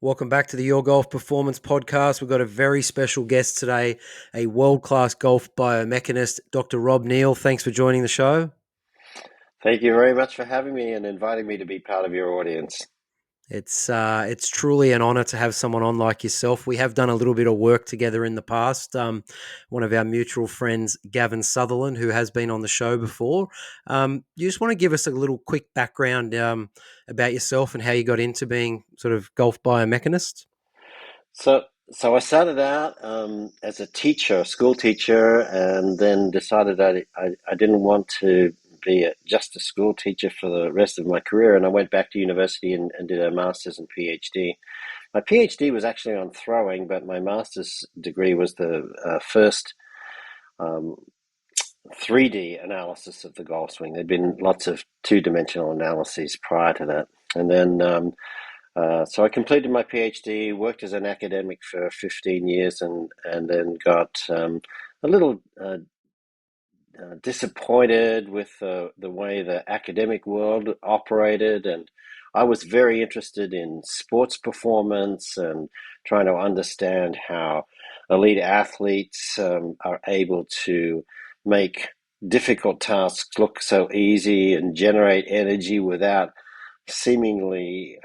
Welcome back to the Your Golf Performance Podcast. We've got a very special guest today, a world-class golf biomechanist, Dr. Rob Neal. Thanks for joining the show. Thank you very much for having me and inviting me to be part of your audience. It's truly an honor to have someone on like yourself. We have done a little bit of work together in the past. One of our mutual friends, Gavin Sutherland, who has been on the show before. You just want to give us a little quick background about yourself and how you got into being sort of golf biomechanist? So I started out as a teacher, school teacher, and then decided I didn't want to be just a school teacher for the rest of my career. And I went back to university and did a master's and PhD. My PhD was actually on throwing, but my master's degree was the first um, 3D analysis of the golf swing. There'd been lots of two-dimensional analyses prior to that. And then so I completed my PhD, worked as an academic for 15 years, and then got a little disappointed with the way the academic world operated. And I was very interested in sports performance and trying to understand how elite athletes are able to make difficult tasks look so easy and generate energy without seemingly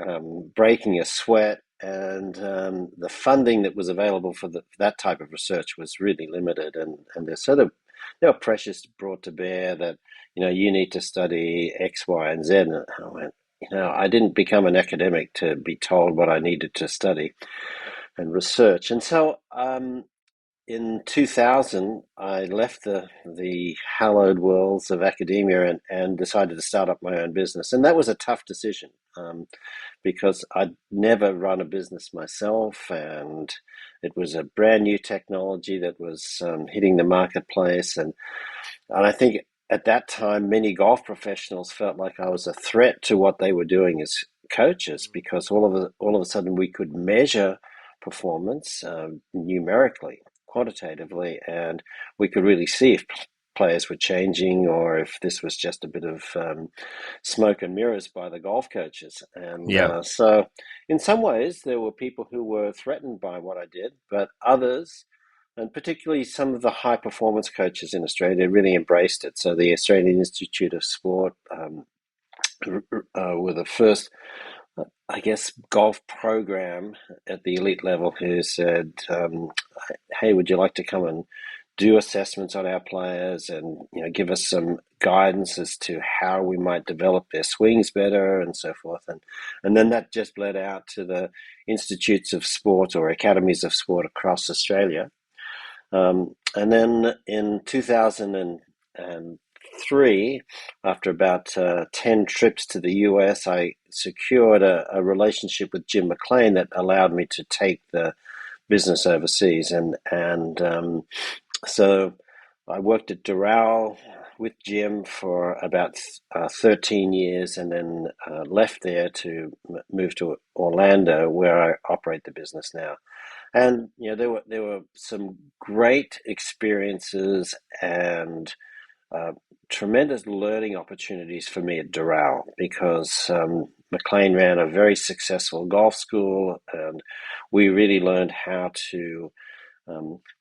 breaking a sweat, and the funding that was available for that type of research was really limited, and there were pressures brought to bear that you need to study X, Y, and Z. And I went, I didn't become an academic to be told what I needed to study and research, and so in 2000, I left the hallowed worlds of academia and decided to start up my own business. And that was a tough decision because I'd never run a business myself, and it was a brand new technology that was hitting the marketplace. And I think at that time, many golf professionals felt like I was a threat to what they were doing as coaches, because all of a sudden we could measure performance numerically, quantitatively, and we could really see if players were changing or if this was just a bit of smoke and mirrors by the golf coaches. And Yeah. so, in some ways, there were people who were threatened by what I did, but others, and particularly some of the high performance coaches in Australia, really embraced it. So, the Australian Institute of Sport were the first, I guess, golf program at the elite level who said, "Hey, would you like to come and do assessments on our players, and give us some guidance as to how we might develop their swings better and so forth." And then that just bled out to the institutes of sport or academies of sport across Australia. And then in 2003, after about 10 trips to the US, I secured a relationship with Jim McLean that allowed me to take the business overseas. And so I worked at Doral with Jim for about 13 years, and then left there to move to Orlando, where I operate the business now. And there were some great experiences and uh, tremendous learning opportunities for me at Doral, because McLean ran a very successful golf school, and we really learned how to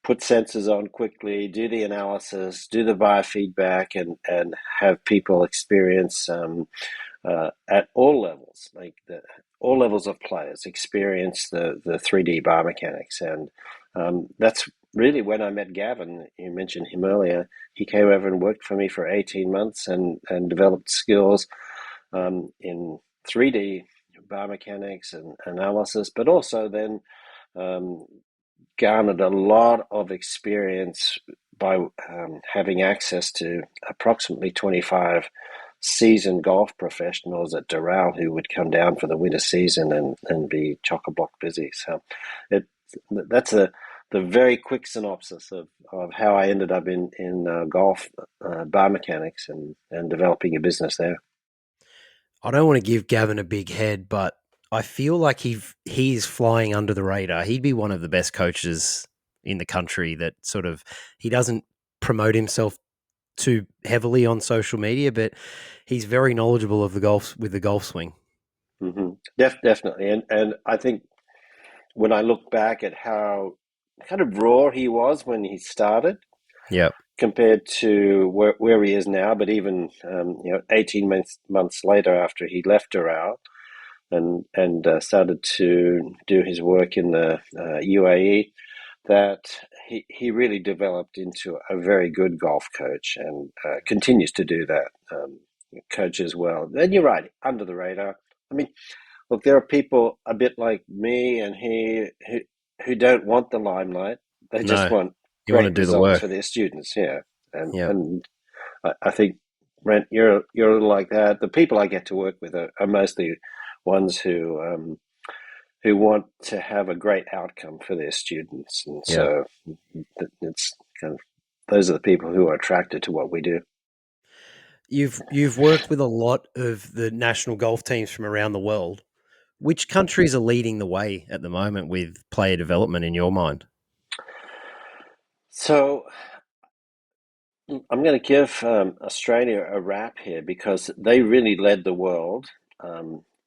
put sensors on quickly, do the analysis, do the biofeedback, and have people experience at all levels, all levels of players experience the 3D biomechanics. And that's really when I met Gavin. You mentioned him earlier. He came over and worked for me for 18 months and developed skills in 3D biomechanics and analysis, but also then um, garnered a lot of experience by having access to approximately 25 seasoned golf professionals at Doral who would come down for the winter season and be chock-a-block busy. So it that's the very quick synopsis of how I ended up in golf biomechanics and developing a business there. I don't want to give Gavin a big head, but I feel like he's flying under the radar. He'd be one of the best coaches in the country that sort of he doesn't promote himself too heavily on social media, but he's very knowledgeable of the golf with the golf swing. Definitely, and I think when I look back at how kind of raw he was when he started Yep. compared to where he is now, but even 18 months later after he left Doral and started to do his work in the UAE, that he really developed into a very good golf coach and continues to do that, coach as well. And you're right, under the radar. I mean, look, there are people a bit like me and he who don't want the limelight. They just No, want you want to great do the results work. for their students. Yeah, Yep. and I think, Brent, you're a little like that. The people I get to work with are mostly ones who want to have a great outcome for their students, and Yep. so it's kind of those are the people who are attracted to what we do. You've worked with a lot of the national golf teams from around the world. Which countries are leading the way at the moment with player development in your mind? So I'm going to give Australia a rap here because they really led the world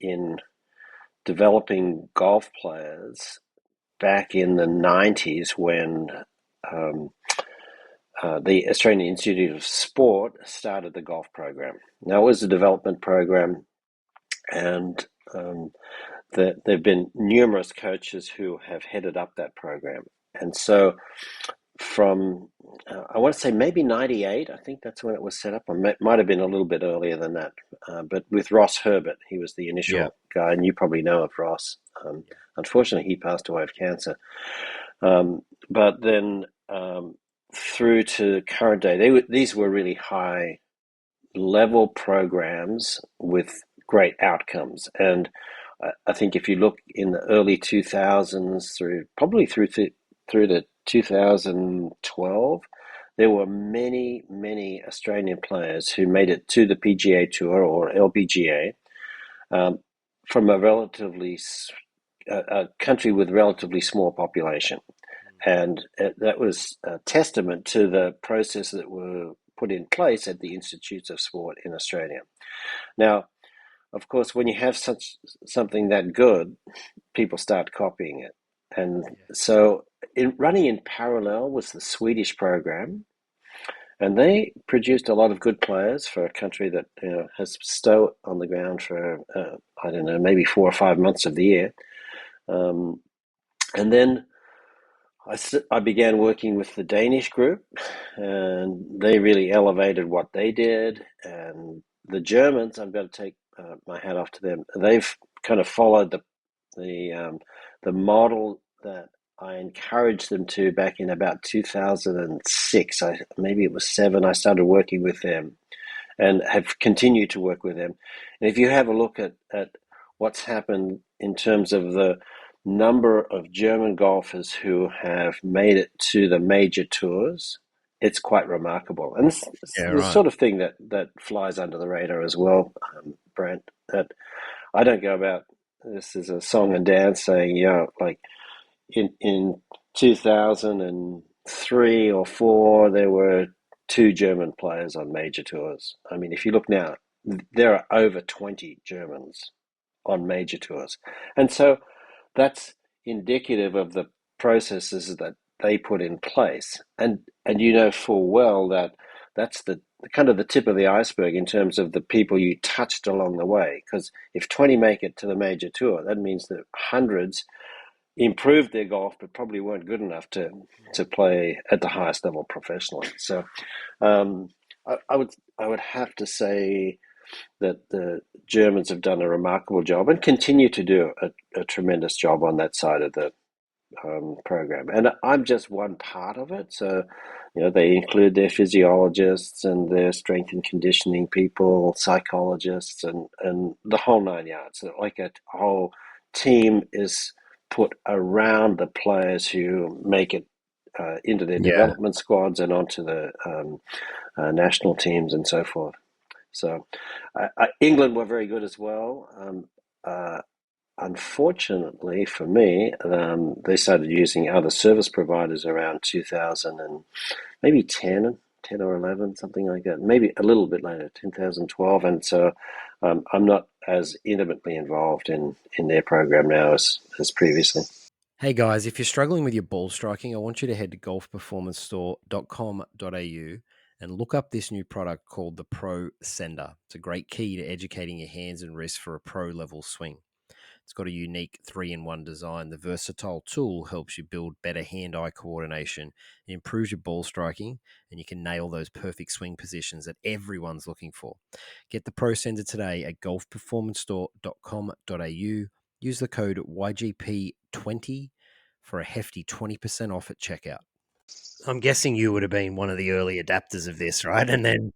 in developing golf players back in the 90s when um, the Australian Institute of Sport started the golf program. Now, it was a development program, and there have been numerous coaches who have headed up that program. And so from I want to say maybe 98. I think that's when it was set up. Or might have been a little bit earlier than that. But with Ross Herbert, he was the Yeah. initial guy, and you probably know of Ross. Unfortunately, he passed away of cancer. But then through to current day, these were really high level programs with great outcomes. And I think if you look in the early 2000s through to 2012, there were many, many Australian players who made it to the PGA Tour or LPGA um, from a country with relatively small population. And that was a testament to the process that were put in place at the Institutes of Sport in Australia. Now, of course, when you have such something that good, people start copying it. And Yeah. so, running in parallel was the Swedish program, and they produced a lot of good players for a country that has snow on the ground for I don't know, maybe 4 or 5 months of the year. Um, and then I began working with the Danish group, and they really elevated what they did. And the Germans, I've got to take my hat off to them. They've kind of followed the model that I encouraged them to back in about 2006. Maybe it was seven. I started working with them, and have continued to work with them. And if you have a look at what's happened in terms of the number of German golfers who have made it to the major tours, it's quite remarkable. And it's Yeah. the Right. sort of thing that flies under the radar as well, Brent, that I don't go about this is a song and dance saying, like in 2003 or four, there were two German players on major tours. I mean, if you look now, there are over 20 Germans on major tours. And so that's indicative of the processes that they put in place. And you know full well that that's the kind of the tip of the iceberg in terms of the people you touched along the way. Because if 20 make it to the major tour, that means that hundreds improved their golf, but probably weren't good enough to play at the highest level professionally. So um, I would have to say that the Germans have done a remarkable job and continue to do a tremendous job on that side of the program. And I'm just one part of it. So, they include their physiologists and their strength and conditioning people, psychologists, and the whole nine yards. So like a whole team is put around the players who make it into their Yeah. development squads and onto the national teams and so forth. So, England were very good as well. Unfortunately for me, they started using other service providers around 2000 and maybe 10 or 11, something like that. Maybe a little bit later, 2012. And so I'm not as intimately involved in their program now as previously. Hey guys, if you're struggling with your ball striking, I want you to head to golfperformancestore.com.au and look up this new product called the Pro Sender. It's a great key to educating your hands and wrists for a pro level swing. It's got a unique 3-in-1 design. The versatile tool helps you build better hand-eye coordination. It improves your ball striking, and you can nail those perfect swing positions that everyone's looking for. Get the Pro Sender today at golfperformancestore.com.au. Use the code YGP20 for a hefty 20% off at checkout. I'm guessing you would have been one of the early adapters of this, right? And then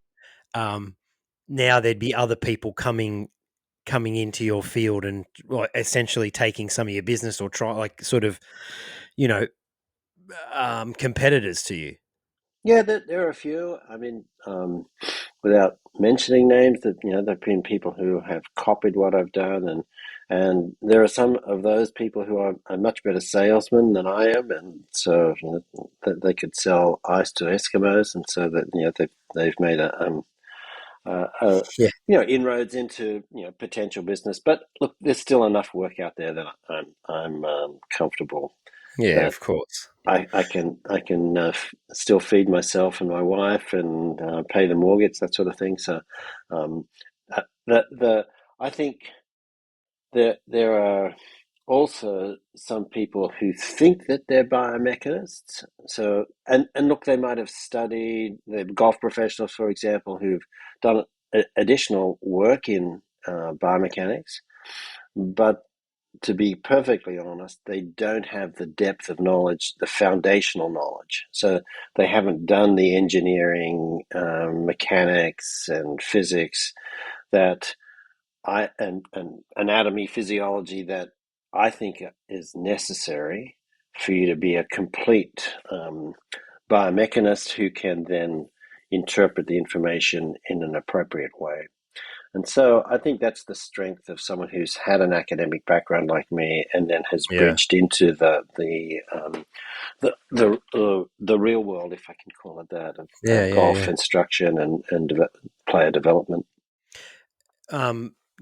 um, now there'd be other people coming into your field and essentially taking some of your business or try like sort of, you know, competitors to you. Yeah, there are a few. I mean, without mentioning names, that there've been people who have copied what I've done, and there are some of those people who are much better salesmen than I am, and so that they could sell ice to Eskimos, and so that they've made a Yeah. inroads into potential business. But look, there's still enough work out there that I'm comfortable Yeah, that of course. I can still feed myself and my wife and pay the mortgage, that sort of thing. So um, the I think there are also some people who think that they're biomechanists. So and look, they might have studied. The golf professionals, for example, who've done additional work in biomechanics, but to be perfectly honest, they don't have the depth of knowledge, the foundational knowledge. So they haven't done the engineering, mechanics, and physics that and anatomy, physiology that I think is necessary for you to be a complete biomechanist who can then interpret the information in an appropriate way. And so I think that's the strength of someone who's had an academic background like me, and then has Yeah. bridged into the real world, if I can call it that, Yeah. of Yeah. golf Yeah. instruction and player development.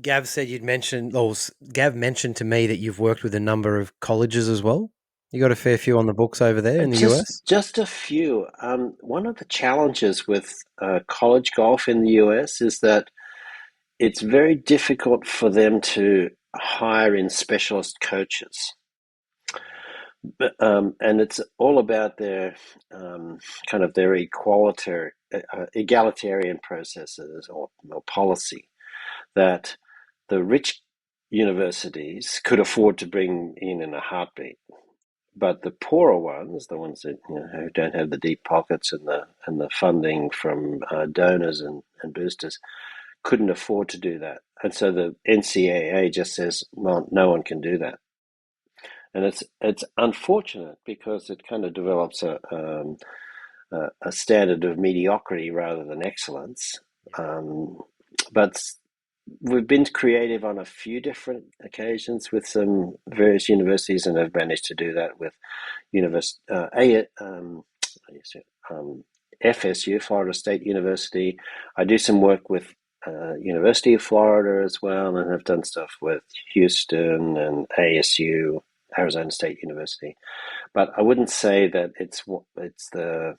Gav said you'd mentioned, or Gav mentioned to me that you've worked with a number of colleges as well. You got a fair few on the books over there in the US. Just a few. One of the challenges with college golf in the US is that it's very difficult for them to hire in specialist coaches. And it's all about their kind of their egalitarian processes or policy that the rich universities could afford to bring in a heartbeat, but the poorer ones, the ones that who don't have the deep pockets and the funding from donors and boosters, couldn't afford to do that, and so the NCAA just says, well, no one can do that. And it's unfortunate because it kind of develops a standard of mediocrity rather than excellence. Um, but we've been creative on a few different occasions with some various universities, and have managed to do that with university FSU, Florida State University. I do some work with University of Florida as well, and have done stuff with Houston and ASU, Arizona State University. But I wouldn't say that it's the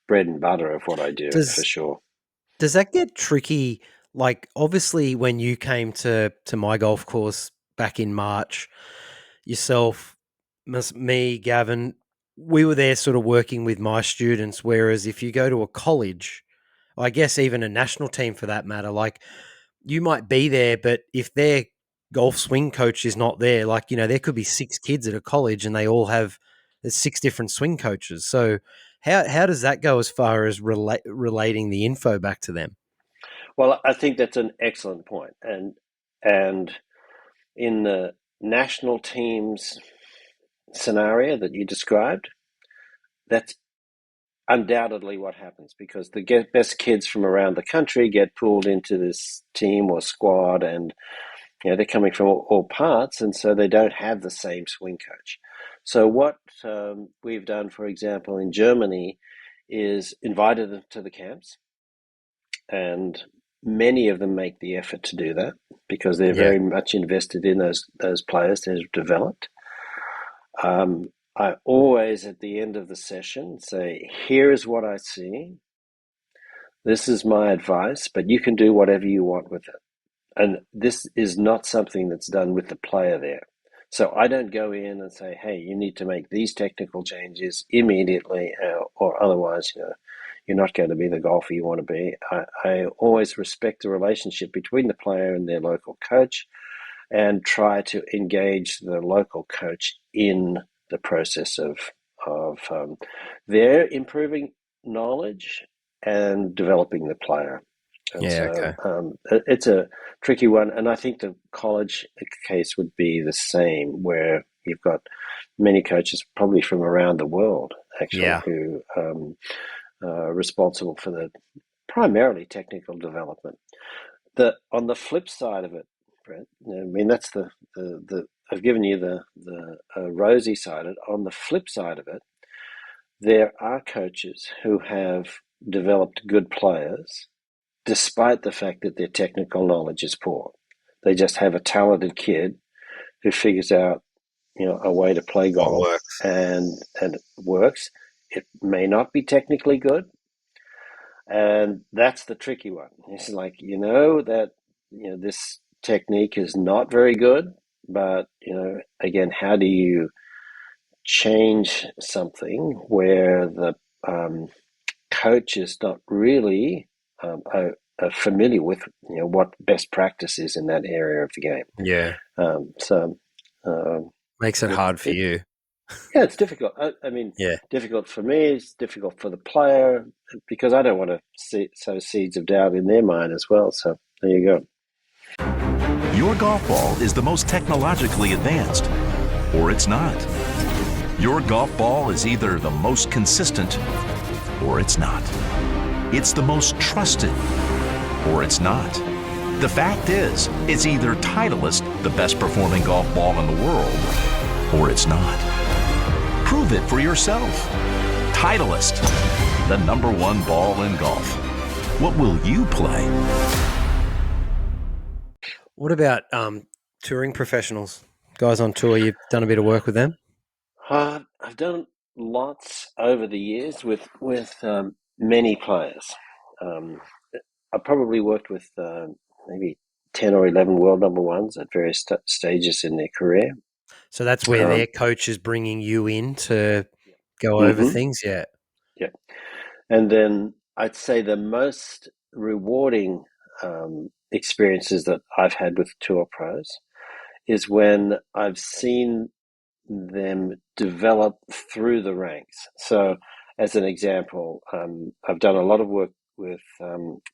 bread and butter of what I do, for Does sure. does that get tricky? Like, obviously, when you came to my golf course back in March, yourself, me, Gavin, we were there sort of working with my students. Whereas if you go to a college, I guess even a national team for that matter, like you might be there, but if their golf swing coach is not there, like, there could be 6 kids at a college and they all have there's 6 different swing coaches. So how does that go as far as relating the info back to them? Well, I think that's an excellent point, and in the national teams scenario that you described, that's undoubtedly what happens, because the best kids from around the country get pulled into this team or squad, and they're coming from all parts, and so they don't have the same swing coach. So what we've done, for example, in Germany, is invited them to the camps, and many of them make the effort to do that because they're Yeah. very much invested in those players that have developed. I always, at the end of the session, say, here is what I see. This is my advice, but you can do whatever you want with it. And this is not something that's done with the player there. So I don't go in and say, hey, you need to make these technical changes immediately, or otherwise, you're not going to be the golfer you want to be. I always respect the relationship between the player and their local coach, and try to engage the local coach in the process of their improving knowledge and developing the player. And Yeah. so Okay. it's a tricky one. And I think the college case would be the same, where you've got many coaches, probably from around the world, actually, Yeah. who are responsible for the primarily technical development. On the flip side of it, Brent, I mean, that's the I've given you the rosy side. On the flip side of it, there are coaches who have developed good players despite the fact that their technical knowledge is poor. They just have a talented kid who figures out, a way to play What golf, works? and it works. It may not be technically good, and that's the tricky one. It's like, that, this technique is not very good, but, again, how do you change something where the coach is not really familiar with, what best practice is in that area of the game. Yeah. So um, Makes it it, hard for it you. yeah, it's difficult. I mean, Yeah. difficult for me. It's difficult for the player, because I don't want to sow seeds of doubt in their mind as well. So there you go. Your golf ball is the most technologically advanced, or it's not. Your golf ball is either the most consistent, or it's not. It's the most trusted, or it's not. The fact is, it's either Titleist, the best performing golf ball in the world, or it's not. Prove it for yourself. Titleist, the #1 ball in golf. What will you play? What about touring professionals, guys on tour? You've done a bit of work with them. I've done lots over the years with many players. Um, I probably worked with maybe 10 or 11 world #1s at various stages in their career. So that's where Um, their coach is bringing you in to go over hmm things. Yeah. yeah. And then I'd say the most rewarding experiences that I've had with tour pros is when I've seen them develop through the ranks. So, as an example, I've done a lot of work with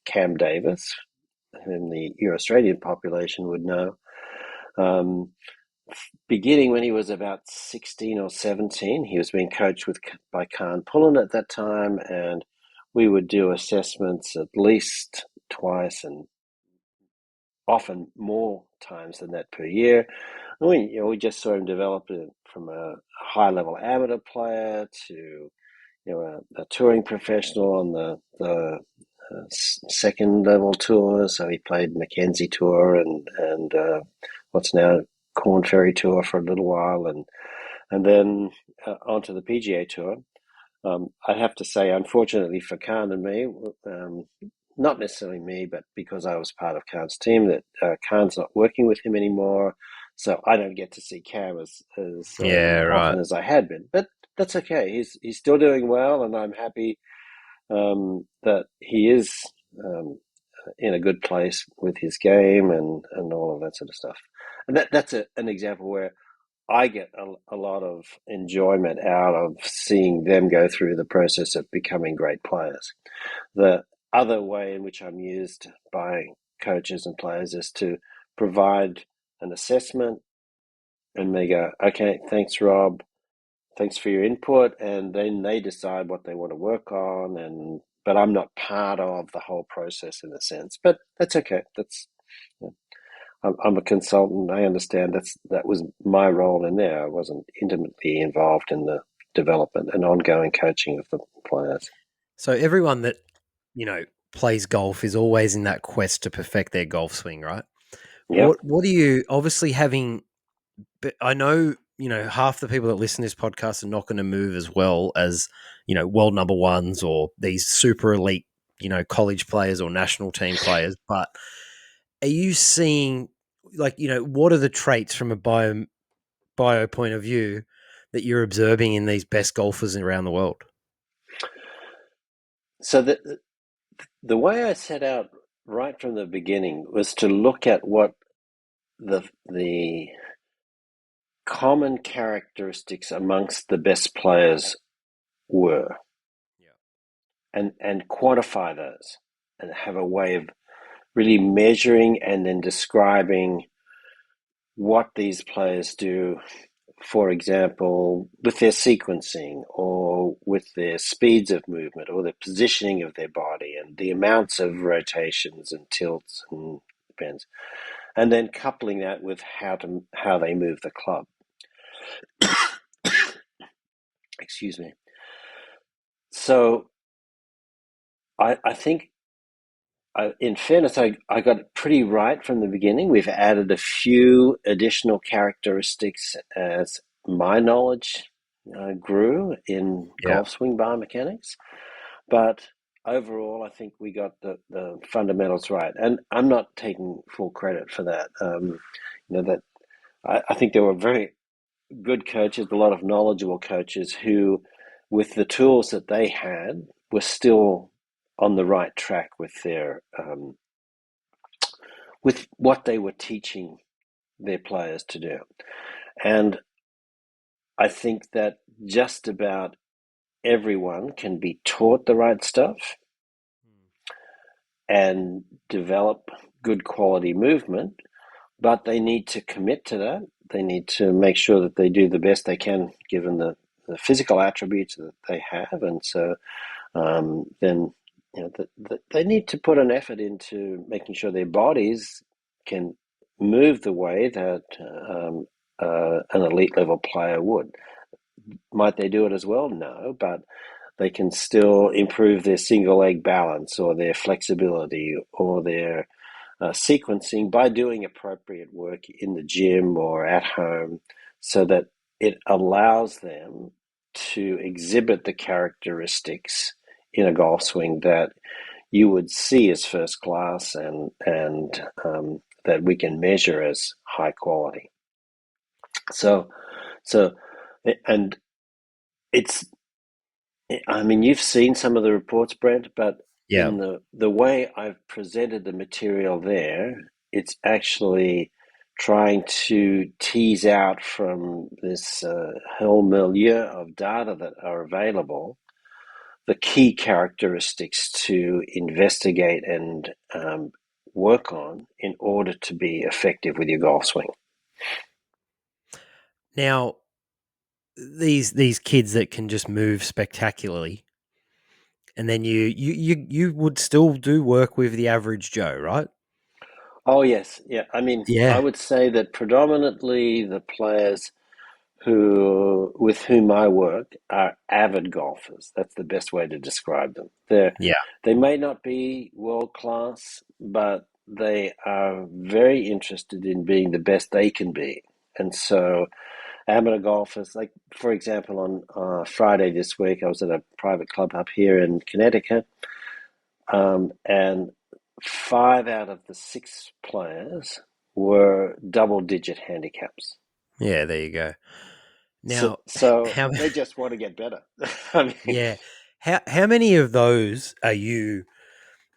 Cam Davis, whom the Australian population would know. Um, Beginning when he was about 16 or 17, he was being coached by Khan Pullen at that time, and we would do assessments at least twice, and often more times than that per year. And we just saw him develop from a high level amateur player to a touring professional on the second level tour. So he played Mackenzie Tour and what's now Corn Ferry Tour for a little while, and then onto the PGA Tour. I have to say, unfortunately for Khan and me, not necessarily me, but because I was part of Khan's team, that Khan's not working with him anymore. So I don't get to see Cam as Yeah. often Right. as I had been. But that's okay. He's still doing well, and I'm happy that he is um, in a good place with his game and all of that sort of stuff. And that's an example where I get a lot of enjoyment out of seeing them go through the process of becoming great players. The other way in which I'm used by coaches and players is to provide an assessment, and they go, okay, thanks, Rob. Thanks for your input. And then they decide what they want to work on. But I'm not part of the whole process in a sense, but that's okay. I'm a consultant. I understand that was my role in there. I wasn't intimately involved in the development and ongoing coaching of the players. So everyone that plays golf is always in that quest to perfect their golf swing, right? Yep. What do you obviously having? But I know half the people that listen to this podcast are not going to move as well as, world number ones or these super elite, college players or national team players. But are you seeing, what are the traits from a bio point of view that you're observing in these best golfers around the world? So the way I set out right from the beginning was to look at what the common characteristics amongst the best players were, and quantify those, and have a way of really measuring and then describing what these players do, for example, with their sequencing or with their speeds of movement or the positioning of their body and the amounts of rotations and tilts and bends, and then coupling that with how they move the club. Excuse me. So I think, in fairness, I got it pretty right from the beginning. We've added a few additional characteristics as my knowledge grew in Yeah. golf swing biomechanics. But overall, I think we got the fundamentals right. And I'm not taking full credit for that. That I think there were very good coaches, a lot of knowledgeable coaches who, with the tools that they had, were still on the right track with their with what they were teaching their players to do. And I think that just about everyone can be taught the right stuff and develop good quality movement, but they need to commit to that. They need to make sure that they do the best they can given the physical attributes that they have. And so then they need to put an effort into making sure their bodies can move the way that an elite level player would. Might they do it as well? No, but they can still improve their single leg balance or their flexibility or their sequencing by doing appropriate work in the gym or at home, so that it allows them to exhibit the characteristics in a golf swing that you would see as first class, and that we can measure as high quality. So, so, and it's, I mean, you've seen some of the reports, Brent, but Yeah. in the way I've presented the material there, it's actually trying to tease out from this whole milieu of data that are available the key characteristics to investigate and work on in order to be effective with your golf swing. Now, these kids that can just move spectacularly, and then you would still do work with the average Joe, right? Oh, yes. Yeah. I mean, I Yeah. would say that predominantly the players with whom I work are avid golfers. That's the best way to describe them. Yeah. They may not be world class, but they are very interested in being the best they can be. And so amateur golfers, like for example, on Friday this week, I was at a private club up here in Connecticut, and 5 out of the 6 players were double-digit handicaps. Yeah, there you go. So, Now, so how they just want to get better. I mean, yeah, how many of those are you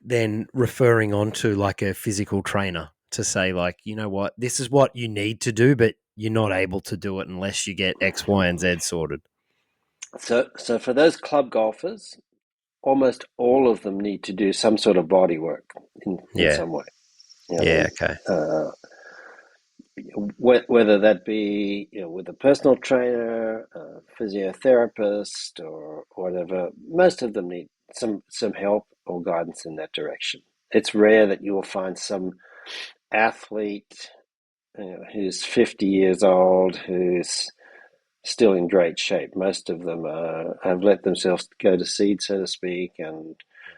then referring on to like a physical trainer to say, like, you know what, this is what you need to do, but you're not able to do it unless you get X, Y, and Z sorted? so for those club golfers, almost all of them need to do some sort of body work in Yeah. some way. I Yeah. mean, Okay. whether that be with a personal trainer, a physiotherapist, or whatever, most of them need some help or guidance in that direction. It's rare that you will find some athlete who's 50 years old who's still in great shape. Most of them have let themselves go to seed, so to speak, and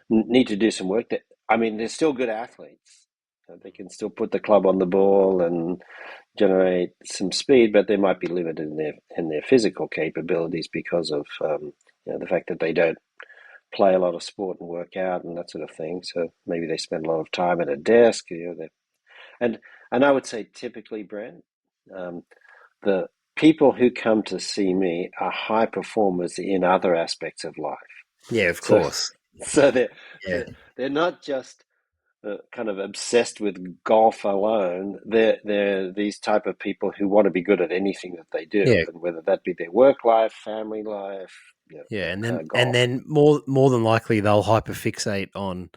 need to do some work. I mean, they're still good athletes, They can still put the club on the ball and generate some speed, but they might be limited in their physical capabilities because of the fact that they don't play a lot of sport and work out and that sort of thing. So maybe they spend a lot of time at a desk. And and I would say typically, Brent, um, the people who come to see me are high performers in other aspects of life. Yeah, of So course. so Yeah. they're not just kind of obsessed with golf alone. They're these type of people who want to be good at anything that they do, Yeah. and whether that be their work life, family life, Yeah. And golf. then more than likely they'll hyperfixate on,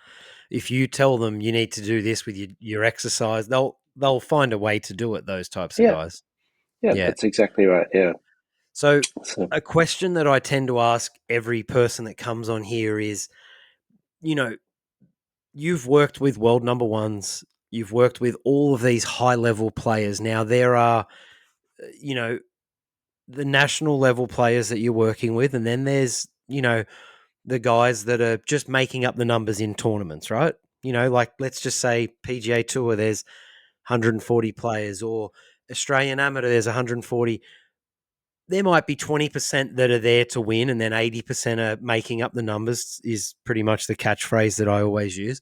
if you tell them you need to do this with your exercise, they'll find a way to do it, those types of Yeah, guys. yeah, Yeah. that's exactly right. Yeah. So So, a question that I tend to ask every person that comes on here is, you know, you've worked with world number ones, you've worked with all of these high level players. Now there are, you know, the national level players that you're working with, and then there's, the guys that are just making up the numbers in tournaments, right? Like let's just say PGA Tour, there's 140 players, or Australian Amateur, there's 140. There might be 20% that are there to win, and then 80% are making up the numbers, is pretty much the catchphrase that I always use.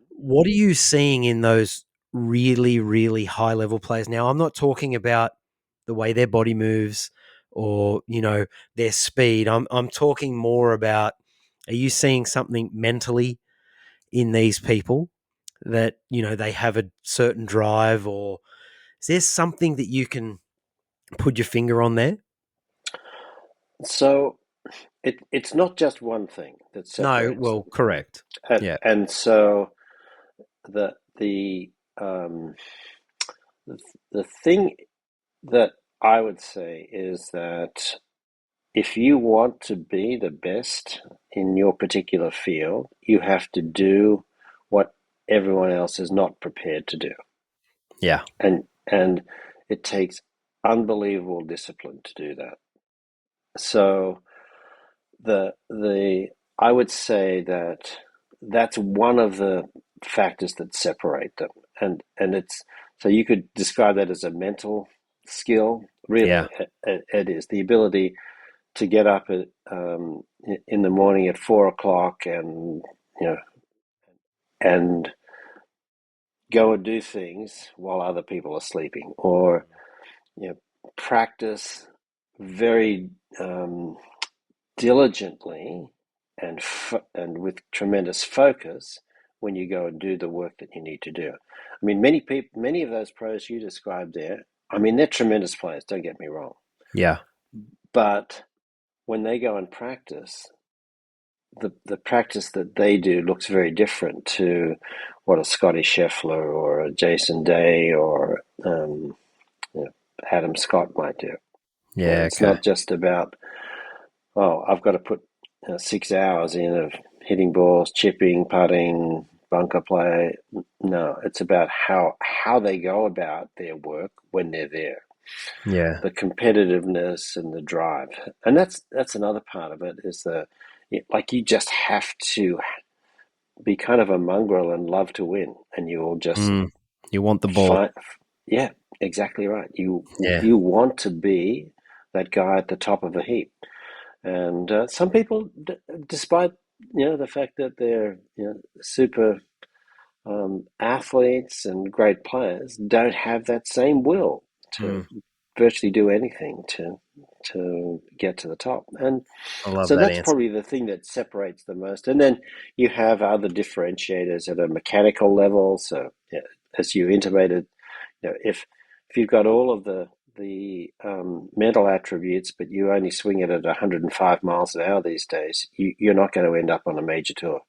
What are you seeing in those really, really high level players? Now, I'm not talking about the way their body moves or, their speed. I'm talking more about, are you seeing something mentally in these people that, they have a certain drive, or is there something that you can put your finger on there? so it's not just one thing that No, separates well, them, correct. Yeah. and so the the um, the thing that I would say is that if you want to be the best in your particular field, you have to do what everyone else is not prepared to do. Yeah. And it takes unbelievable discipline to do that. So the I would say that that's one of the factors that separate them. And it's so you could describe that as a mental skill. Yeah. Really, it is the ability to get up in the morning at 4 o'clock you know and go and do things while other people are sleeping, or practice very diligently and with tremendous focus when you go and do the work that you need to do. I mean, many of those pros you described there, I mean, they're tremendous players. Don't get me wrong, Yeah. but when they go and practice, the practice that they do looks very different to what a Scotty Scheffler or a Jason Day or you know, Adam Scott might do. Yeah. It's Okay. not just about, oh, I've got to put 6 hours in of hitting balls, chipping, putting, bunker play. No, it's about how they go about their work when they're there, Yeah. the competitiveness and the drive, and that's another part of it. Is like you just have to be kind of a mongrel and love to win, and you will just Mm. You want the ball. find. Yeah, exactly right. Yeah. You want to be that guy at the top of the heap, and some people, despite the fact that they're super athletes and great players, don't have that same will to Mm. virtually do anything to get to the top. And I love so that that's answer. probably the thing that separates the most. And then you have other differentiators at a mechanical level. So as you intimated, if you've got all of the mental attributes, but you only swing it at 105 miles an hour these days, you're not going to end up on a major tour.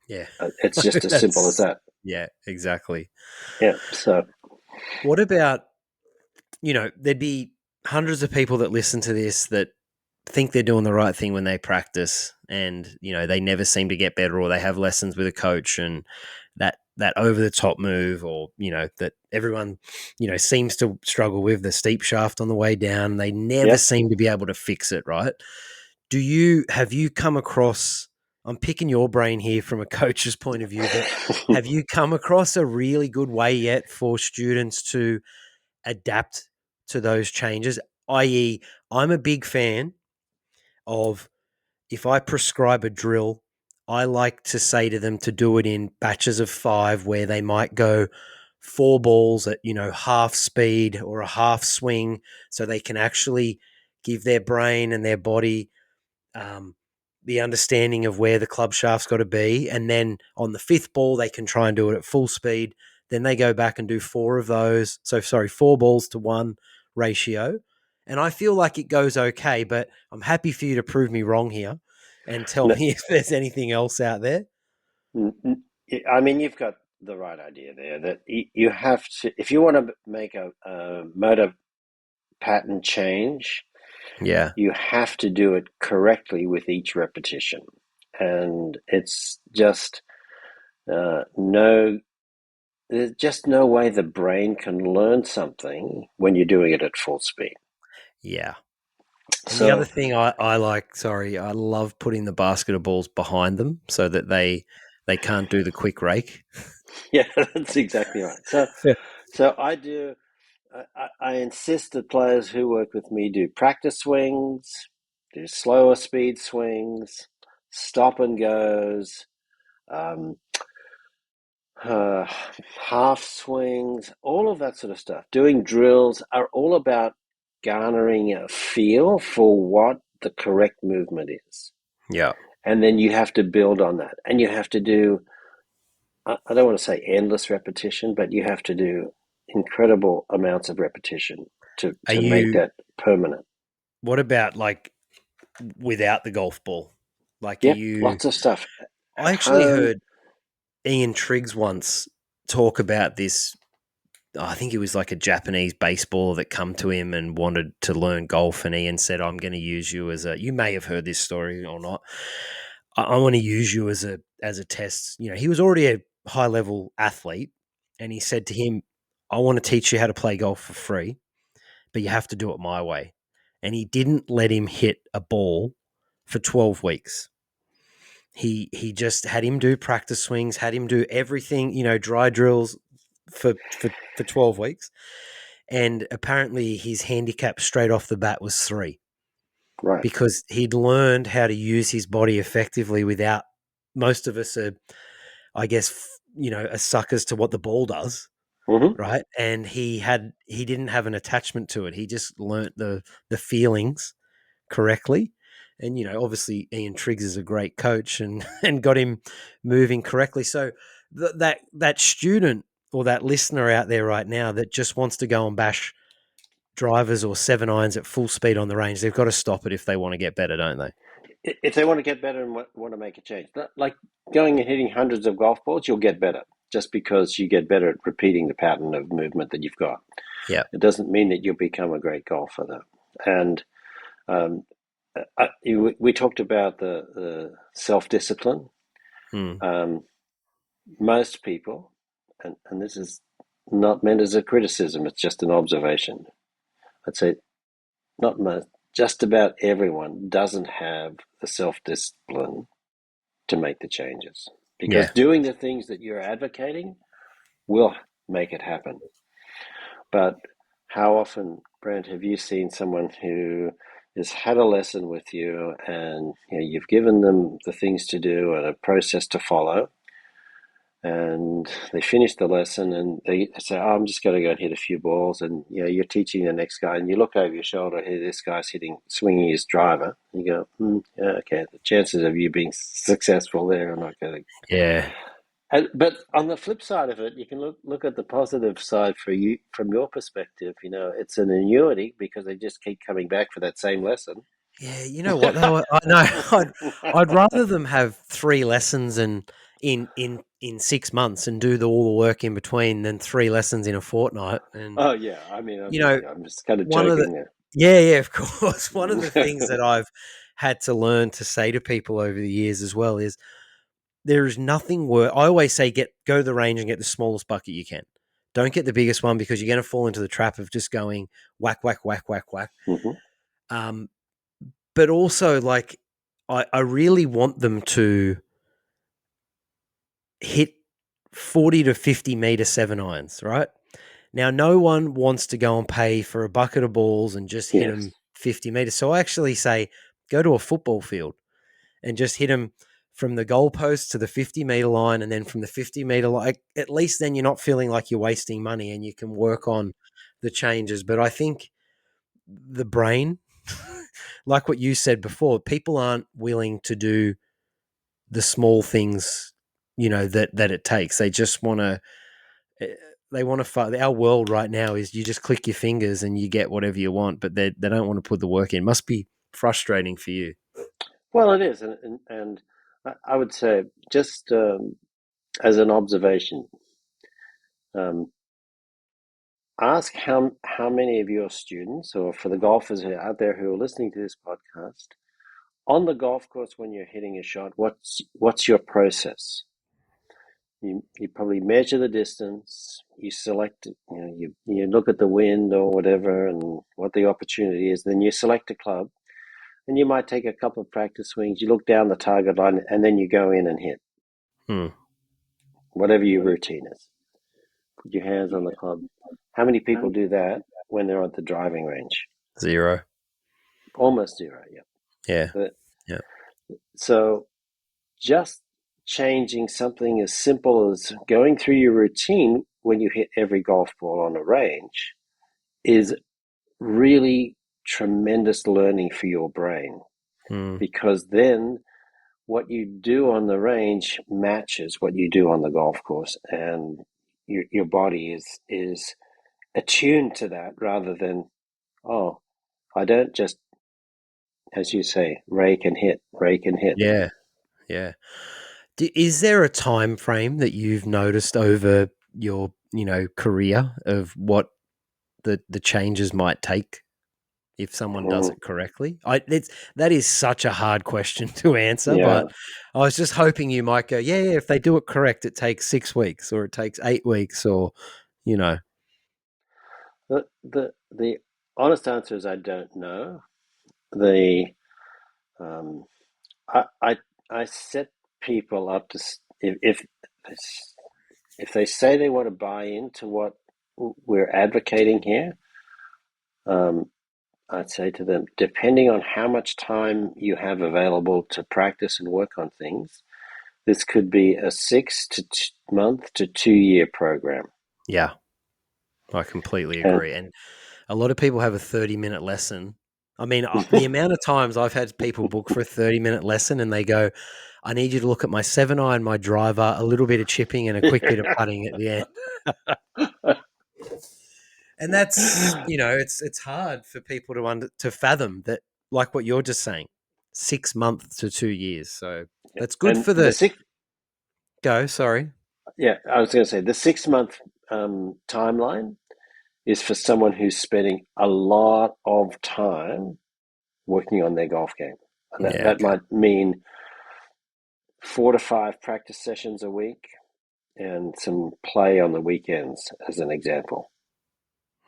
Yeah. It's just as simple as That's, that. yeah, exactly. Yeah. So What about, there'd be hundreds of people that listen to this that think they're doing the right thing when they practice, and, they never seem to get better, or they have lessons with a coach, and that over the top move, or, that everyone, seems to struggle with, the steep shaft on the way down. They never yeah. seem to be able to fix it, right? Have you come across I'm picking your brain here from a coach's point of view, but have you come across a really good way yet for students to adapt to those changes? I.e., I'm a big fan of, if I prescribe a drill, I like to say to them to do it in batches of 5, where they might go 4 balls at, half speed or a half swing, so they can actually give their brain and their body um, the understanding of where the club shaft's got to be. And then on the 5th ball, they can try and do it at full speed. Then they go back and do 4 of those. So, sorry, 4 balls to 1 ratio. And I feel like it goes okay, but I'm happy for you to prove me wrong here and tell No, me if there's anything else out there. I mean, you've got the right idea there. That you have to, if you want to make a motor pattern change, Yeah. you have to do it correctly with each repetition, and it's just no. There's just no way the brain can learn something when you're doing it at full speed. Yeah. And the other So thing I like, sorry, I love putting the basket of balls behind them so that they can't do the quick rake. yeah, that's exactly right. So I do. I insist that players who work with me do practice swings, do slower speed swings, stop and goes, um, uh, half swings, all of that sort of stuff. Doing drills are all about garnering a feel for what the correct movement is. Yeah. And then you have to build on that. And you have to do, I don't want to say endless repetition, but you have to do incredible amounts of repetition Are to make you, that permanent. what about like without the golf ball? Like, are Yep, you, lots of stuff I at actually home. heard Ian Triggs once talk about this. I think it was like a Japanese baseballer that come to him and wanted to learn golf, and Ian said, "I'm going to use you as a." You may have heard this story or not. I want to use you as a test. He was already a high level athlete, and he said to him, "I want to teach you how to play golf for free, but you have to do it my way." And he didn't let him hit a ball for 12 weeks. He just had him do practice swings, had him do everything, dry drills for 12 weeks. And apparently his handicap straight off the bat was 3, Right. because he'd learned how to use his body effectively without, most of us are, I guess, are suckers to what the ball does. Mm-hmm. Right. And he didn't have an attachment to it. He just learnt the feelings correctly. And, obviously Ian Triggs is a great coach and, and got him moving correctly. So that student or that listener out there right now that just wants to go and bash drivers or 7-irons at full speed on the range, they've got to stop it if they want to get better, don't they? If they want to get better and want to make a change, like going and hitting hundreds of golf balls, you'll get better just because you get better at repeating the pattern of movement that you've got. Yeah. It doesn't mean that you'll become a great golfer, though. And um, we talked about the self-discipline. Hmm. Most people, and this is not meant as a criticism, it's just an observation. I'd say not most, just about everyone doesn't have the self-discipline to make the changes. Because Yeah. doing the things that you're advocating will make it happen. But how often, Brent, have you seen someone who has had a lesson with you and you've given them the things to do and a process to follow, and they finish the lesson and they say, oh, I'm just going to go and hit a few balls, and you're teaching the next guy and you look over your shoulder, here this guy's swinging his driver, and you go, yeah, okay, the chances of you being successful there are not going to. Yeah. But on the flip side of it, you can look at the positive side for you from your perspective. It's an annuity because they just keep coming back for that same lesson. Yeah, you know what though? I know I'd rather them have 3 lessons and in 6 months and do all the work in between than 3 lessons in a fortnight. And Oh yeah, I mean, you know, I'm just kind of one of the joking there. yeah, of course. One of the things that I've had to learn to say to people over the years as well is there is nothing worse. I always say go to the range and get the smallest bucket you can. Don't get the biggest one because you're going to fall into the trap of just going whack, whack, whack, whack, whack. Mm-hmm. But also, like, I really want them to hit 40 to 50 meter 7-irons, right? Now, no one wants to go and pay for a bucket of balls and just hit Yes. them 50 meters. So I actually say go to a football field and just hit them from the goalpost to the 50-meter line, and then from the 50-meter line. At least then you're not feeling like you're wasting money and you can work on the changes. But I think the brain, like what you said before, people aren't willing to do the small things, that it takes. They just want to. They want to fight. Our world right now is you just click your fingers and you get whatever you want, but they don't want to put the work in. Must be frustrating for you. Well, it is, and I would say just as an observation, um, ask how many of your students, or for the golfers out there who are listening to this podcast, on the golf course when you're hitting a shot, what's your process? You probably measure the distance. You select, you look at the wind or whatever, and what the opportunity is. Then you select a club, and you might take a couple of practice swings. You look down the target line, and then you go in and hit Hmm. whatever your routine is. Put your hands on the club. How many people do that when they're at the driving range? 0. Almost zero. Yeah. Yeah. But, Yeah. so just changing something as simple as going through your routine when you hit every golf ball on a range is really tremendous learning for your brain, Hmm. because then what you do on the range matches what you do on the golf course, and your body is attuned to that, rather than, oh, I don't just, as you say, rake and hit, rake and hit. Yeah. Yeah. Is there a time frame that you've noticed over your, career of what the changes might take if someone does Mm, it correctly? That is such a hard question to answer, yeah. but I was just hoping you might go, yeah, if they do it correct, it takes 6 weeks or it takes 8 weeks or, you know, The honest answer is I don't know. The um, I I set people up to, if they say they want to buy into what we're advocating here, um, I'd say to them, depending on how much time you have available to practice and work on things, this could be a 6 month to 2 year program. yeah, I completely And agree. And a lot of people have a 30-minute lesson. I mean, the amount of times I've had people book for a 30-minute lesson and they go, I need you to look at my 7-iron, my driver, a little bit of chipping and a quick bit of putting at the end. And that's, it's hard for people to fathom that, like what you're just saying, 6 months to 2 years. So that's good and for the the six, go. Sorry. yeah, I was going to say the 6 month timeline is for someone who's spending a lot of time working on their golf game. And that, Yeah. that Okay. might mean 4 to 5 practice sessions a week and some play on the weekends, as an example.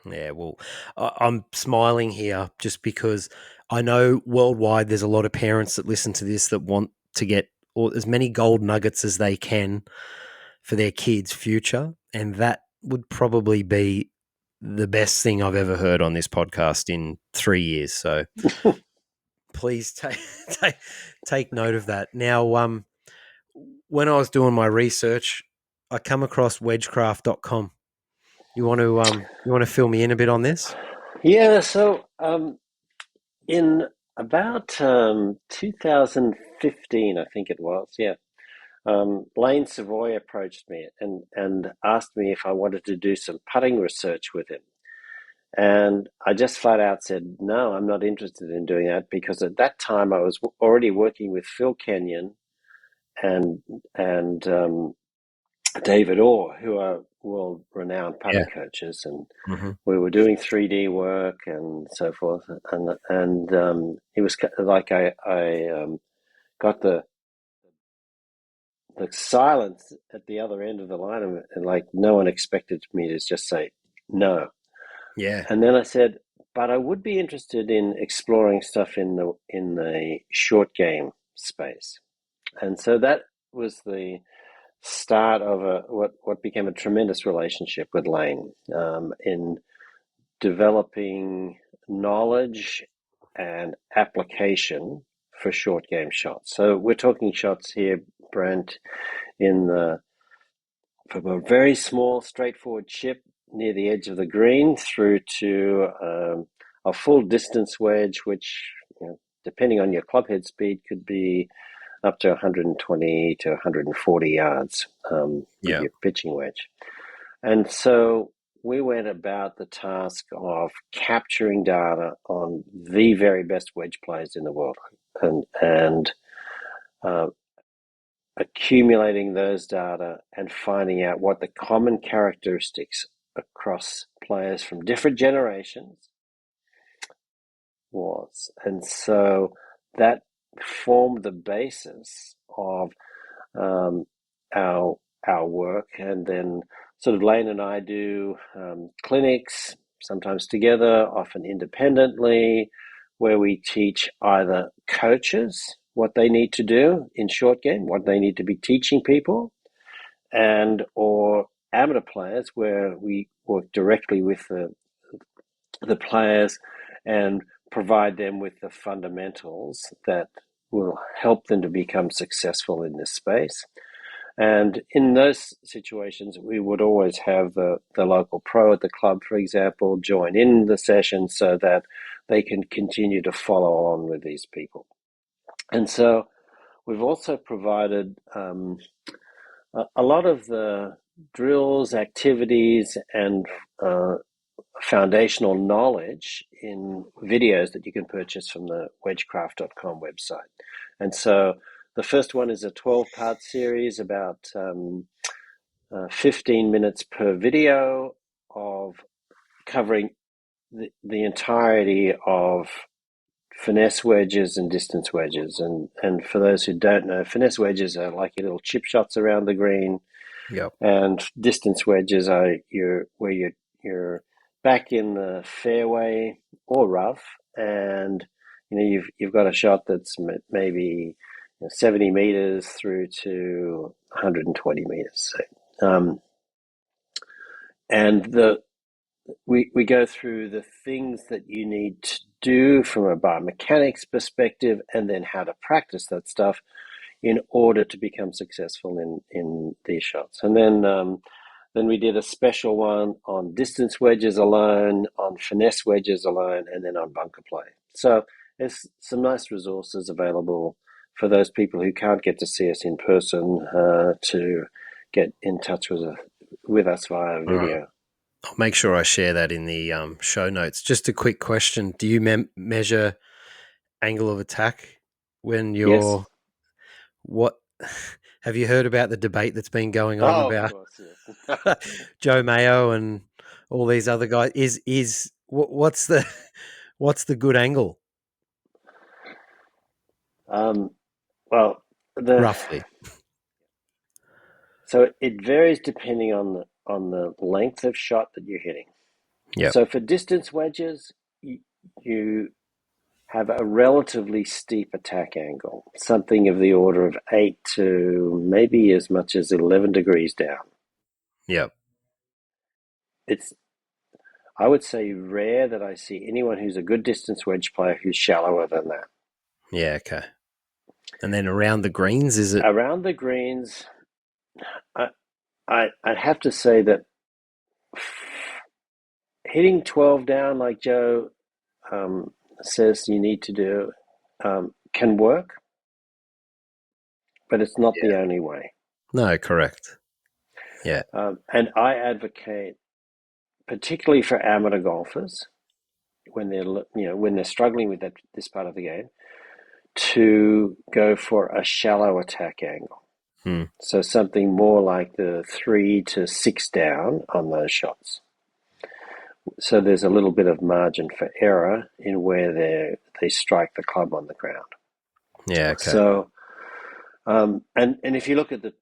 Yeah, well, I'm smiling here just because I know worldwide there's a lot of parents that listen to this that want to get as many gold nuggets as they can for their kids' future. And that would probably be the best thing I've ever heard on this podcast in 3 years. So please take note of that. Now, when I was doing my research, I come across wedgecraft.com. You want to fill me in a bit on this? Yeah, so in about 2015, I think it was, yeah, Lane Savoy approached me and asked me if I wanted to do some putting research with him. And I just flat out said, no, I'm not interested in doing that, because at that time I was already working with Phil Kenyon and David Orr, who are world-renowned Yeah. putting coaches, and Hmm. we were doing 3D work and so forth. And it was like I got the silence at the other end of the line, and like no one expected me to just say no. Yeah. And then I said, but I would be interested in exploring stuff in the short game. space. And so that was the start of what became a tremendous relationship with Lane in developing knowledge and application for short game shots. So we're talking shots here, Brent, from a very small, straightforward chip near the edge of the green through to a full distance wedge, which, depending on your club head speed, could be up to 120 to 140 yards with your pitching wedge. And so we went about the task of capturing data on the very best wedge players in the world and accumulating those data and finding out what the common characteristics across players from different generations was. And so that formed the basis of our work. And then sort of Lane and I do clinics, sometimes together, often independently, where we teach either coaches what they need to do in short game, what they need to be teaching people, and or amateur players where we work directly with the players and provide them with the fundamentals that will help them to become successful in this space. And in those situations, we would always have the local pro at the club, for example, join in the session so that they can continue to follow on with these people. And so we've also provided a lot of the drills, activities, and foundational knowledge in videos that you can purchase from the wedgecraft.com website. And so the first one is a 12-part series, about 15 minutes per video, of covering the entirety of finesse wedges and distance wedges. And for those who don't know, finesse wedges are like your little chip shots around the green. Yep. And distance wedges are where you're back in the fairway or rough, and you've got a shot that's maybe 70 meters through to 120 meters. And we go through the things that you need to do from a biomechanics perspective, and then how to practice that stuff in order to become successful in these shots. And then we did a special one on distance wedges alone, on finesse wedges alone, and then on bunker play. So there's some nice resources available for those people who can't get to see us in person to get in touch with us via video. Right. I'll make sure I share that in the show notes. Just a quick question. Do you measure angle of attack when you're... Yes. What have you heard about the debate that's been going on about of course, yes. Joe Mayo and all these other guys? What's the good angle? Well, Roughly. So it varies depending on the length of shot that you're hitting. Yeah. So for distance wedges, you have a relatively steep attack angle, something of the order of 8 to maybe as much as 11 degrees down. Yep. I would say, rare that I see anyone who's a good distance wedge player who's shallower than that. Yeah, okay. And then around the greens, is it? Around the greens, I'd have to say that hitting 12 down like Joe says you need to do can work, but it's not the only way. No, correct. Yeah. And I advocate, particularly for amateur golfers, when they're struggling with this part of the game, to go for a shallow attack angle. So something more like the 3 to 6 down on those shots. So there's a little bit of margin for error in where they strike the club on the ground. Yeah, okay. So, and if you look at the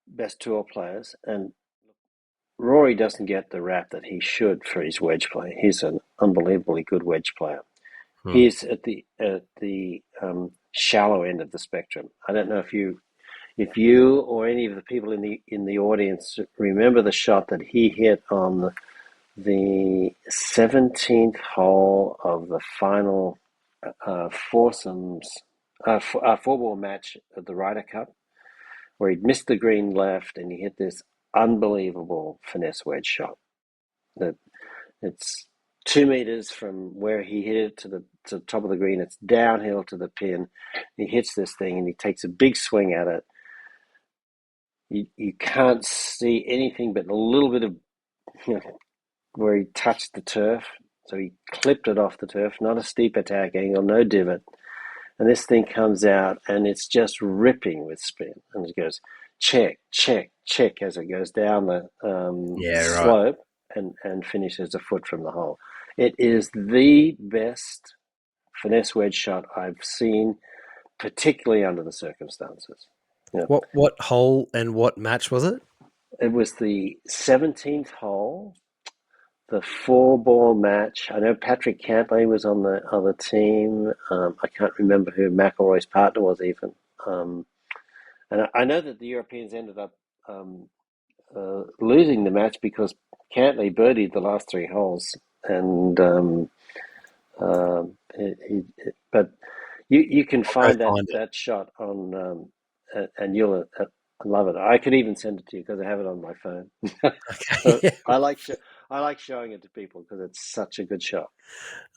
best tour players, and Rory doesn't get the rap that he should for his wedge play. He's an unbelievably good wedge player. He's at the shallow end of the spectrum. I don't know if you or any of the people in the audience remember the shot that he hit on the 17th hole of the final foursomes four-ball match at the Ryder Cup, where he'd missed the green left and he hit this unbelievable finesse wedge shot. That it's 2 meters from where he hit it to the top of the green. It's downhill to the pin. He hits this thing and he takes a big swing at it. You can't see anything but a little bit of, you know, where he touched the turf. So he clipped it off the turf, not a steep attack angle, no divot. And this thing comes out and it's just ripping with spin. And it goes check, check, check as it goes down the slope and finishes a foot from the hole. It is the best finesse wedge shot I've seen, particularly under the circumstances. Yeah. What hole and what match was it? It was the 17th hole, the four-ball match. I know Patrick Cantlay was on the other team. I can't remember who McIlroy's partner was even. And I know that the Europeans ended up losing the match because Cantlay birdied the last three holes. And but you can find that shot on, and you'll love it. I could even send it to you because I have it on my phone. Okay. Yeah. I like showing it to people because it's such a good shot.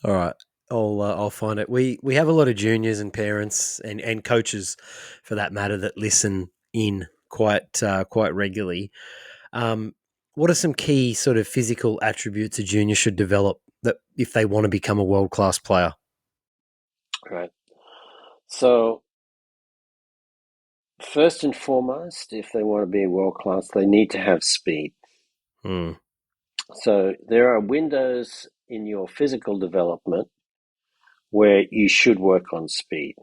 All right. I'll find it. We have a lot of juniors and parents and coaches, for that matter, that listen in quite regularly. What are some key sort of physical attributes a junior should develop that if they want to become a world-class player? Right. So first and foremost, if they want to be world-class, they need to have speed. So there are windows in your physical development where you should work on speed.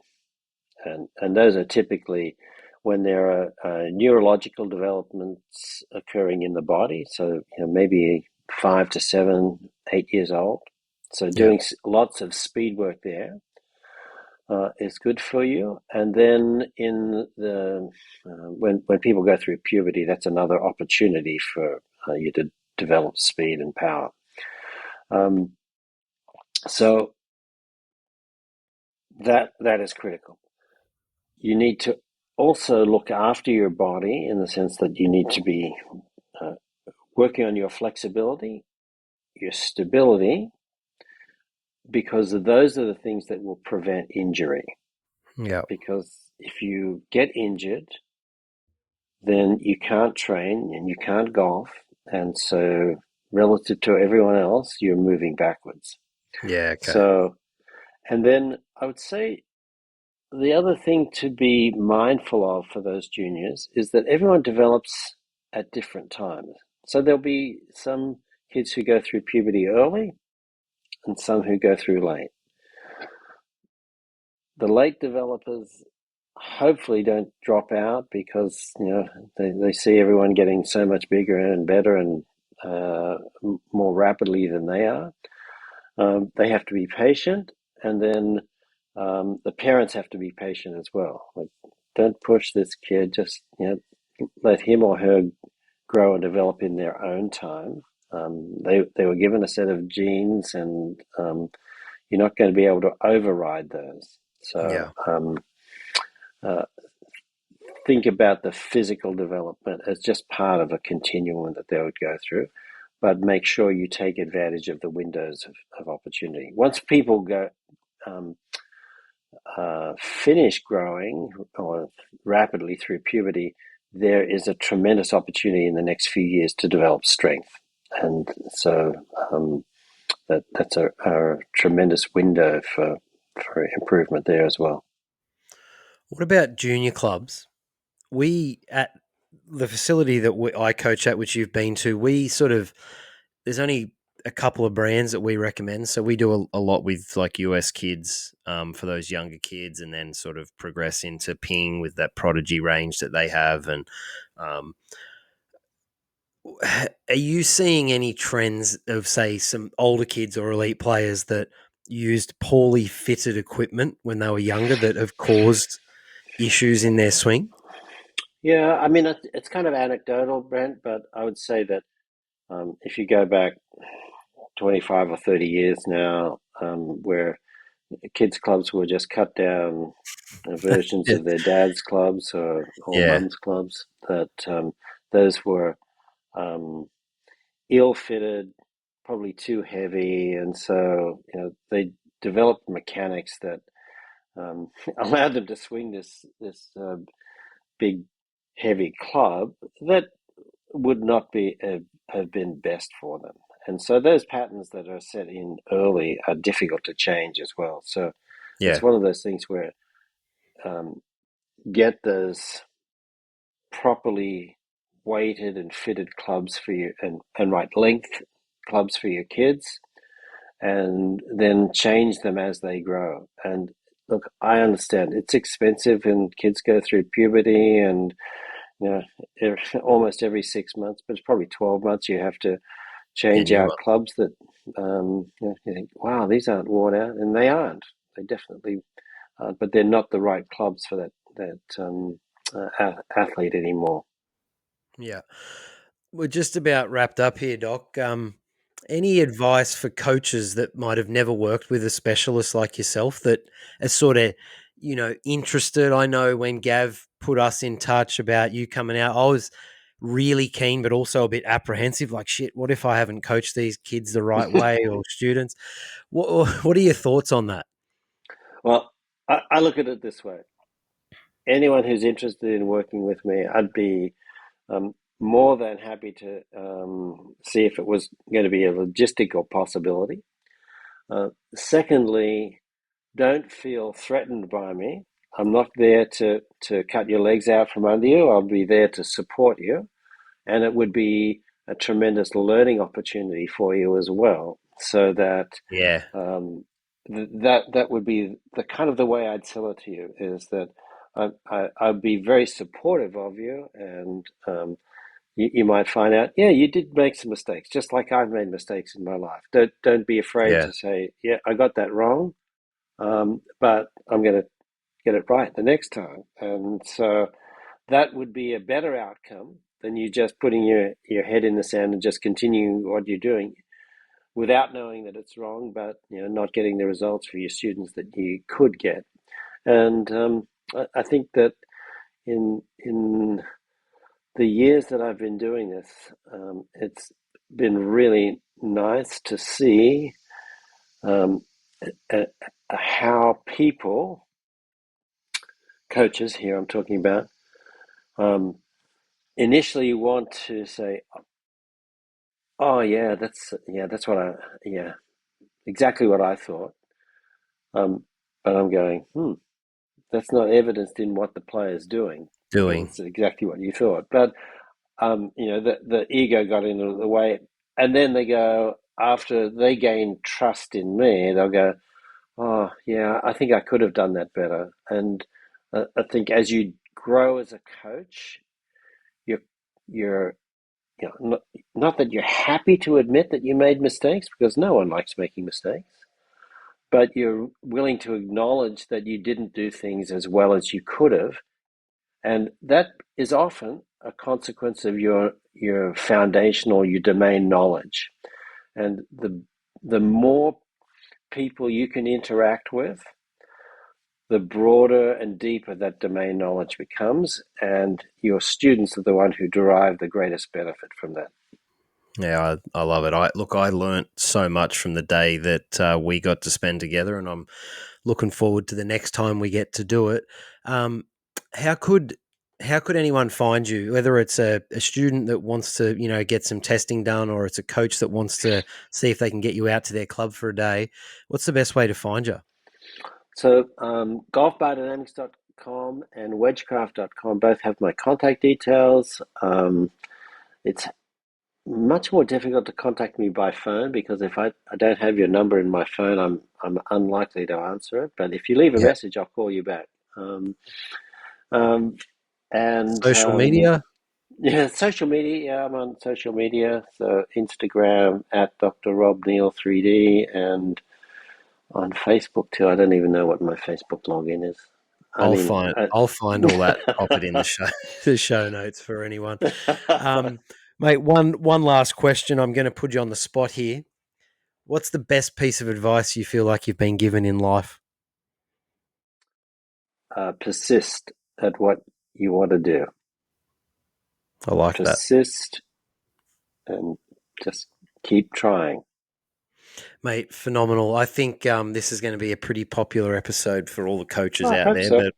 And those are typically when there are neurological developments occurring in the body. So maybe 5 to 7, 8 years old. So doing lots of speed work there is good for you. And then in the when people go through puberty, that's another opportunity for you to develop speed and power. So that is critical. You need to also look after your body in the sense that you need to be working on your flexibility, your stability, because those are the things that will prevent injury. Yeah. Because if you get injured, then you can't train and you can't golf. And so relative to everyone else, you're moving backwards. Yeah. Okay. So, and then I would say the other thing to be mindful of for those juniors is that everyone develops at different times. So there'll be some kids who go through puberty early and some who go through late. The late developers hopefully don't drop out because they see everyone getting so much bigger and better and more rapidly than they are. They have to be patient, and then the parents have to be patient as well. Like, don't push this kid. Just let him or her grow and develop in their own time. They were given a set of genes, and you're not going to be able to override those. So think about the physical development as just part of a continuum that they would go through, but make sure you take advantage of the windows of opportunity. Once people go finish growing or rapidly through puberty, there is a tremendous opportunity in the next few years to develop strength. And so that's a tremendous window for improvement there as well. What about junior clubs? We, at the facility that I coach at, which you've been to, we sort of, there's only a couple of brands that we recommend. So we do a lot with like US kids for those younger kids, and then sort of progress into Ping with that Prodigy range that they have. And are you seeing any trends of, say, some older kids or elite players that used poorly fitted equipment when they were younger that have caused issues in their swing? Yeah, I mean, it's kind of anecdotal, Brent, but I would say that if you go back 25 or 30 years now, where kids' clubs were just cut down versions Yeah. of their dad's clubs or Yeah. mum's clubs, that those were um, ill-fitted, probably too heavy, and so they developed mechanics that allowed them to swing this big, heavy club that would not be have been best for them. And so those patterns that are set in early are difficult to change as well. So it's Yeah. one of those things where um, get those properly weighted and fitted clubs for you and right length clubs for your kids, and then change them as they grow. And look, I understand it's expensive and kids go through puberty and almost every 6 months, but it's probably 12 months you have to Yeah. change New out one. clubs that you think, wow, these aren't worn out, and they aren't. They definitely aren't, but they're not the right clubs for that athlete anymore. Yeah. We're just about wrapped up here, Doc. Any advice for coaches that might have never worked with a specialist like yourself that are sort of, interested? I know when Gav put us in touch about you coming out, I was really keen, but also a bit apprehensive. Like, shit, what if I haven't coached these kids the right way or students? What are your thoughts on that? Well, I look at it this way: anyone who's interested in working with me, I'd be more than happy to see if it was going to be a logistical possibility. Secondly, don't feel threatened by me. I'm not there to cut your legs out from under you. I'll be there to support you. And it would be a tremendous learning opportunity for you as well. So that Yeah. that would be the kind of the way I'd sell it to you, is that I'd be very supportive of you, and you might find out, yeah, you did make some mistakes, just like I've made mistakes in my life. Don't be afraid Yeah. to say, yeah, I got that wrong, but I'm going to get it right the next time. And so that would be a better outcome than you just putting your head in the sand and just continuing what you're doing without knowing that it's wrong, but not getting the results for your students that you could get. And I think that in the years that I've been doing this, it's been really nice to see um, how people, coaches here I'm talking about, um, initially want to say, "Oh that's what yeah, exactly what I thought." But I'm going, that's not evidenced in what the player's doing. Well, Doing. it's exactly what you thought, but the ego got in the way, and then they go, after they gain trust in me, they'll go, "Oh yeah, I think I could have done that better." And I think as you grow as a coach, you're you're not that you're happy to admit that you made mistakes, because no one likes making mistakes, but you're willing to acknowledge that you didn't do things as well as you could have, and that is often a consequence of your foundational, your domain knowledge. And the more people you can interact with, the broader and deeper that domain knowledge becomes, and your students are the one who derive the greatest benefit from that. Yeah, I love it. I learnt so much from the day that we got to spend together, and I'm looking forward to the next time we get to do it. Um, how could how could anyone find you? Whether it's a student that wants to get some testing done, or it's a coach that wants to see if they can get you out to their club for a day. What's the best way to find you? So golfbiodynamics.com and wedgecraft.com both have my contact details. It's much more difficult to contact me by phone, because if I don't have your number in my phone, I'm unlikely to answer it. But if you leave a Yeah, message, I'll call you back. Um, and social media. yeah, social media. Yeah, I'm on social media. So Instagram at Dr. Rob Neal 3D, and On Facebook too. I don't even know what my Facebook login is. I I'll mean, find I'll find all that, pop it in the show the show notes for anyone. Mate, one last question. I'm going to put you on the spot here. What's the best piece of advice you feel like you've been given in life? persist at what you want to do. I like that. Persist and just keep trying. Mate, phenomenal. I think this is going to be a pretty popular episode for all the coaches I out hope there, so. but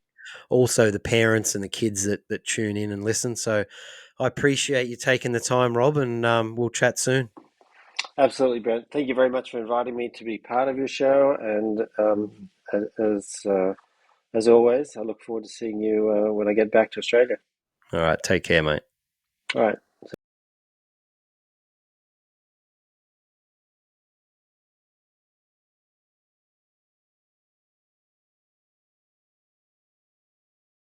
also the parents and the kids that tune in and listen. So I appreciate you taking the time, Rob, and we'll chat soon. Absolutely, Brent. Thank you very much for inviting me to be part of your show. And as always, I look forward to seeing you when I get back to Australia. All right. Take care, mate. All right.